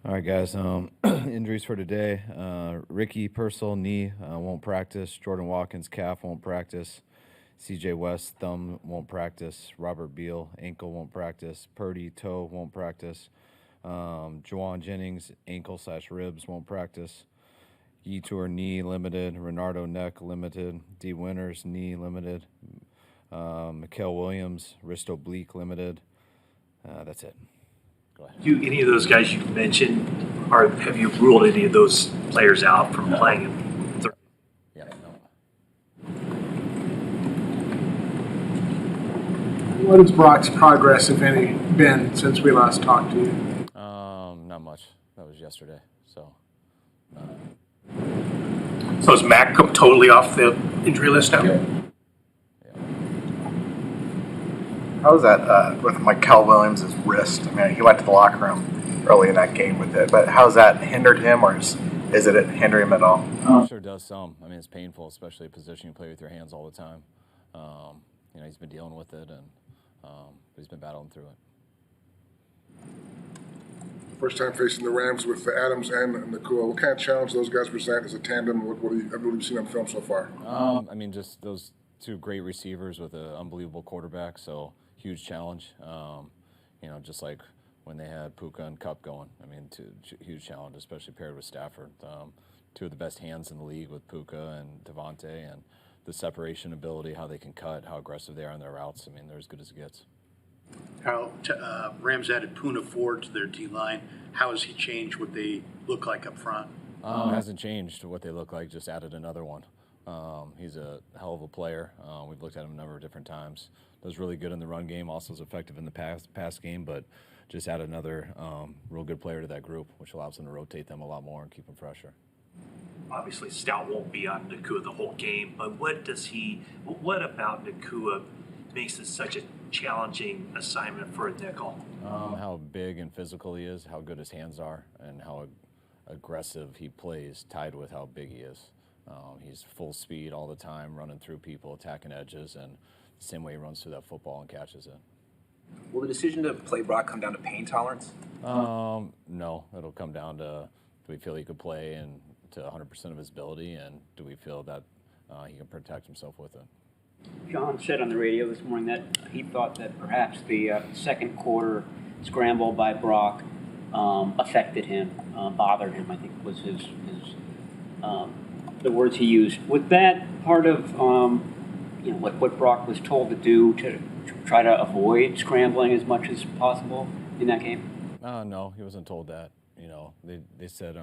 All right, guys. Injuries for today. Ricky Purcell, knee, won't practice. Jordan Watkins, calf, won't practice. CJ West, thumb, won't practice. Robert Beal, ankle, won't practice. Purdy, toe, won't practice. Juwan Jennings, ankle/ribs, won't practice. Tour, knee, limited. Renardo, neck, limited. D. Winters, knee, limited. Mikael Williams, wrist oblique, limited. That's it. Go ahead. Any of those guys you mentioned, or have you ruled any of those players out from playing in third? Yeah, no. What has Brock's progress, if any, been since we last talked to you? Not much. That was yesterday. So. So is Mac come totally off the injury list now? Yeah. How was that with Mikael Williams' wrist? I mean, he went to the locker room early in that game with it, but how's that hindered him, or is it hinder him at all? It sure does some. I mean, it's painful, especially a position you play with your hands all the time. He's been dealing with it, and he's been battling through it. First time facing the Rams with Adams and Nakua. What kind of challenge those guys present as a tandem? What have you seen on film so far? Just those two great receivers with an unbelievable quarterback, so huge challenge. Just like when they had Puka and Cup going. I mean, huge challenge, especially paired with Stafford. Two of the best hands in the league with Puka and Devontae, and the separation ability, how they can cut, how aggressive they are on their routes. I mean, they're as good as it gets. How Rams added Poona Ford to their D-line. How has he changed what they look like up front? It hasn't changed what they look like, just added another one. He's a hell of a player. We've looked at him a number of different times. Does really good in the run game, also is effective in the pass game, but just add another real good player to that group, which allows them to rotate them a lot more and keep them fresher. Obviously, Stout won't be on Nakua the whole game, but what about Nakua makes it such a challenging assignment for a nickel? How big and physical he is, how good his hands are, and how aggressive he plays, tied with how big he is. He's full speed all the time, running through people, attacking edges, and the same way he runs through that football and catches it. Will the decision to play Brock come down to pain tolerance? No, it'll come down to, do we feel he could play and to 100% of his ability, and do we feel that he can protect himself with it? John said on the radio this morning that he thought that perhaps the second quarter scramble by Brock affected him, bothered him, I think was his the words he used. Was that part of what Brock was told to do to try to avoid scrambling as much as possible in that game? No, he wasn't told that. They said it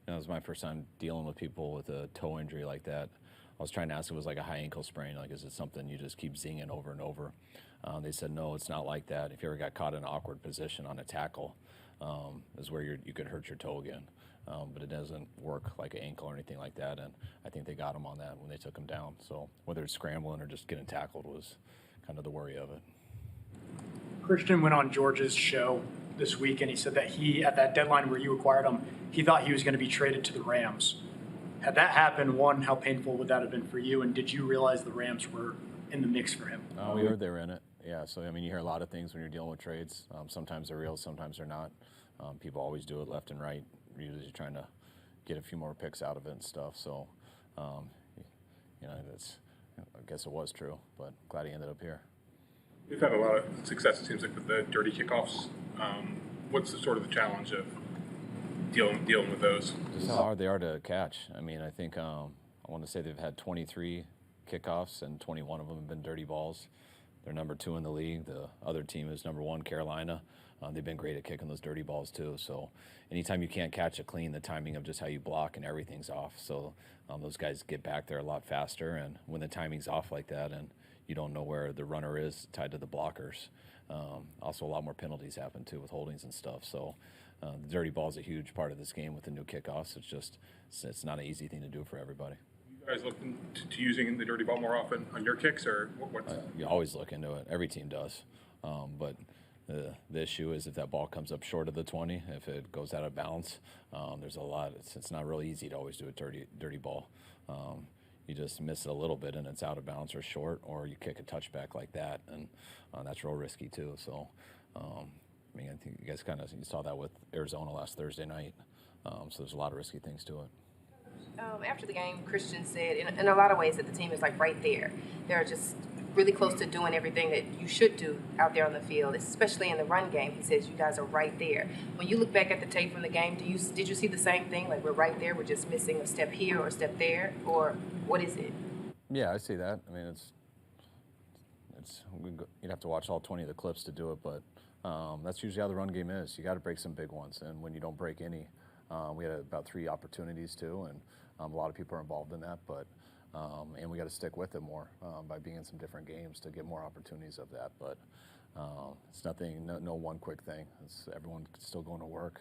was my first time dealing with people with a toe injury like that. I was trying to ask if it was like a high ankle sprain, like is it something you just keep zinging over and over? They said no, it's not like that. If you ever got caught in an awkward position on a tackle, is where you could hurt your toe again. But it doesn't work like an ankle or anything like that, and I think they got him on that when they took him down. So whether it's scrambling or just getting tackled was kind of the worry of it. Christian went on George's show this week, and he said that at that deadline where you acquired him, he thought he was going to be traded to the Rams. Had that happened, one, how painful would that have been for you, and did you realize the Rams were in the mix for him? We heard they were in it, yeah. So, I mean, you hear a lot of things when you're dealing with trades. Sometimes they're real, sometimes they're not. People always do it left and right, usually trying to get a few more picks out of it and stuff. So, I guess it was true, but glad he ended up here. You've had a lot of success, it seems like, with the dirty kickoffs. What's the sort of the challenge of dealing with those? Just how hard they are to catch. I mean, I think I want to say they've had 23 kickoffs, and 21 of them have been dirty balls. They're number 2 in the league. The other team is number 1, Carolina. They've been great at kicking those dirty balls too. So anytime you can't catch it clean, the timing of just how you block and everything's off. So those guys get back there a lot faster, and when the timing's off like that and you don't know where the runner is tied to the blockers, also a lot more penalties happen too with holdings and stuff. So the dirty ball is a huge part of this game with the new kickoffs. It's not an easy thing to do for everybody. You guys looking to using the dirty ball more often on your kicks, or what's? You always look into it. Every team does. But the issue is if that ball comes up short of the 20, if it goes out of bounds, there's a lot. It's not really easy to always do a dirty ball. You just miss it a little bit and it's out of bounds or short, or you kick a touchback like that, and that's real risky too. So I mean, I think you guys you saw that with Arizona last Thursday night. So there's a lot of risky things to it. After the game, Christian said in a lot of ways that the team is like right there. They're just really close to doing everything that you should do out there on the field, especially in the run game. He says you guys are right there. When you look back at the tape from the game, did you see the same thing? Like we're right there, we're just missing a step here or a step there, or what is it? Yeah, I see that. I mean, you'd have to watch all 20 of the clips to do it, but that's usually how the run game is. You got to break some big ones, and when you don't break any, we had about 3 opportunities too, and a lot of people are involved in that, but and we got to stick with it more by being in some different games to get more opportunities of that. But it's nothing, no one quick thing. It's everyone still going to work.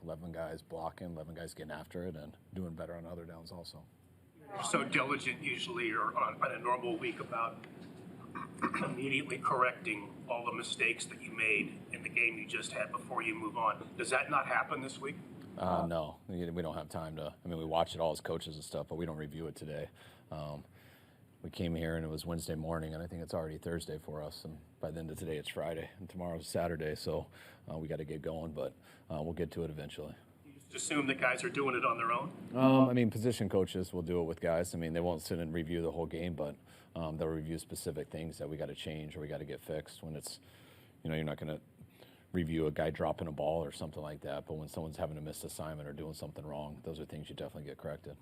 11 guys blocking, 11 guys getting after it, and doing better on other downs also. You're so diligent usually, or on a normal week, about immediately correcting all the mistakes that you made in the game you just had before you move on. Does that not happen this week? No, we don't have time to. I mean, we watch it all as coaches and stuff, but we don't review it today. We came here and it was Wednesday morning, and I think it's already Thursday for us. And by the end of today, it's Friday, and tomorrow's Saturday, so we got to get going. But we'll get to it eventually. You just assume that guys are doing it on their own? I mean, position coaches will do it with guys. I mean, they won't sit and review the whole game, but they'll review specific things that we got to change or we got to get fixed. When it's, you're not going to review a guy dropping a ball or something like that, but when someone's having a missed assignment or doing something wrong, those are things you definitely get corrected.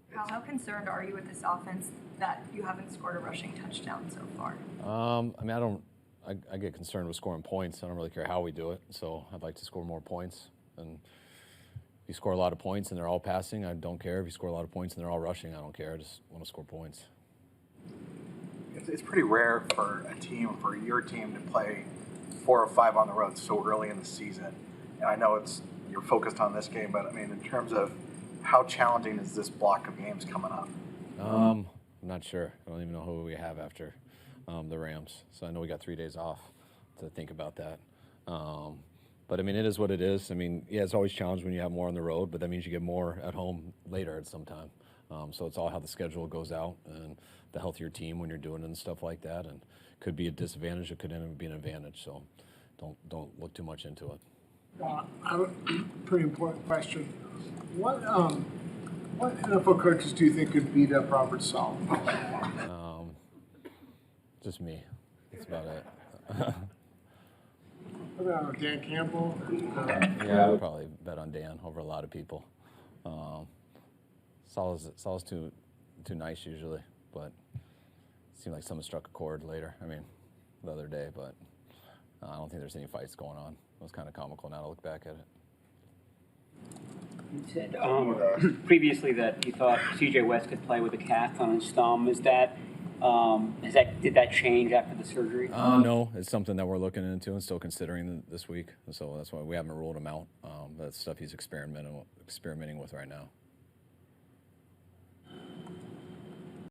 How concerned are you with this offense that you haven't scored a rushing touchdown so far? I mean, I get concerned with scoring points. I don't really care how we do it, so I'd like to score more points. And if you score a lot of points and they're all passing, I don't care. If you score a lot of points and they're all rushing, I don't care. I just want to score points. It's pretty rare for a team, for your team, to play 4 or 5 on the road so early in the season. And I know you're focused on this game, but I mean, in terms of how challenging is this block of games coming up? I'm not sure. I don't even know who we have after the Rams. So I know we got 3 days off to think about that. But I mean, it is what it is. I mean, yeah, it's always challenging when you have more on the road, but that means you get more at home later at some time. So it's all how the schedule goes out and the healthier team when you're doing it and stuff like that. And it could be a disadvantage, it could end up being an advantage. So don't look too much into it. Pretty important question. What NFL coaches do you think could beat up Robert Saleh? Just me. That's about it. What about Dan Campbell? Yeah, I would probably bet on Dan over a lot of people. Saleh's too nice usually, but it seemed like someone struck a chord later. I mean, the other day, but I don't think there's any fights going on. It was kind of comical now to look back at it. You said previously that you thought C.J. West could play with a cast on his thumb. Did that change after the surgery? No, it's something that we're looking into and still considering this week. So that's why we haven't ruled him out. That's stuff he's experimenting with right now.